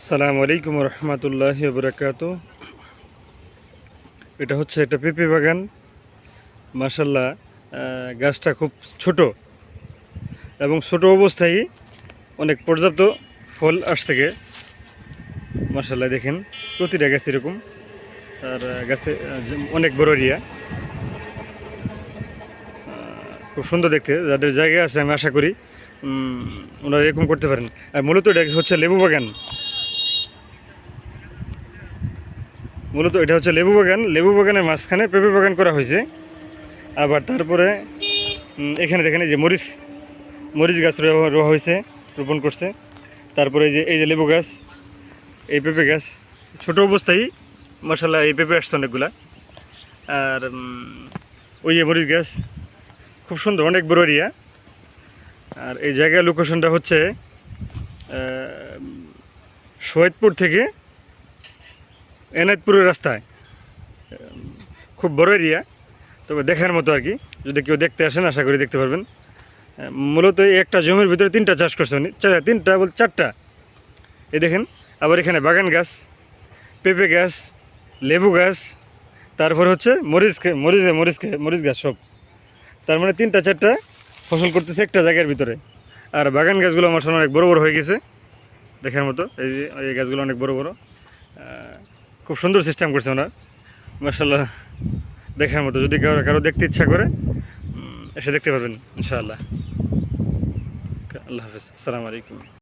আসসালামু আলাইকুম রহমতুল্লাহি বরকাত। এটা হচ্ছে একটা পেঁপে বাগান। মাশাল্লাহ, গাছটা খুব ছোট এবং ছোট অবস্থায় অনেক পর্যাপ্ত ফল আসছে গে। মাশাল্লাহ দেখেন, প্রতিটা গাছ এরকম। আর গাছে অনেক বড় এরিয়া, খুব সুন্দর দেখতে। যাদের জায়গা আছে আমি আশা করি ওনারা এরকম করতে পারেন। আর মূলত এটা হচ্ছে লেবু বাগান। এটা হচ্ছে লেবু বাগান। লেবু বাগানের মাঝখানে পেঁপে বাগান করা হয়েছে। আবার তারপরে এখানে দেখেন এই যে মরিচ গাছ রোয়া হয়েছে, রোপণ করছে। তারপরে এই যে লেবু গাছ, এই পেঁপে গাছ ছোট অবস্থায় মাশাআল্লাহ এই পেঁপে আসছে অনেকগুলা। আর ওই যে মরিচ গাছ, খুব সুন্দর, অনেক বড় এরিয়া। আর এই জায়গার লোকেশনটা হচ্ছে সৈয়দপুর থেকে এনায়েতপুরের রাস্তায়। খুব বড় এরিয়া, তবে দেখার মতো আর কি। যদি কেউ দেখতে আসেন আশা করি দেখতে পারবেন। মূলত এই একটা জমির ভিতরে 3টা চাষ করছে উনি, 3টা বলতে 4টা। এই দেখেন, আবার এখানে বাগান গাছ, পেঁপে গাছ, লেবু গাছ, তারপর হচ্ছে মরিচ গাছ সব। তার মানে 3টা 4টা ফসল করতেছে একটা জায়গার ভিতরে। আর বাগান গাছগুলো আমার সামনে অনেক বড় বড় হয়ে গেছে দেখার মতো। এই গাছগুলো অনেক বড় বড়, খুব সুন্দর সিস্টেম করছে ওনার। মাশাআল্লাহ দেখার মতো। যদি কারো দেখতে ইচ্ছা করে এসে দেখতে পারবেন ইনশাআল্লাহ। আল্লাহ হাফেজ, আসসালামু আলাইকুম।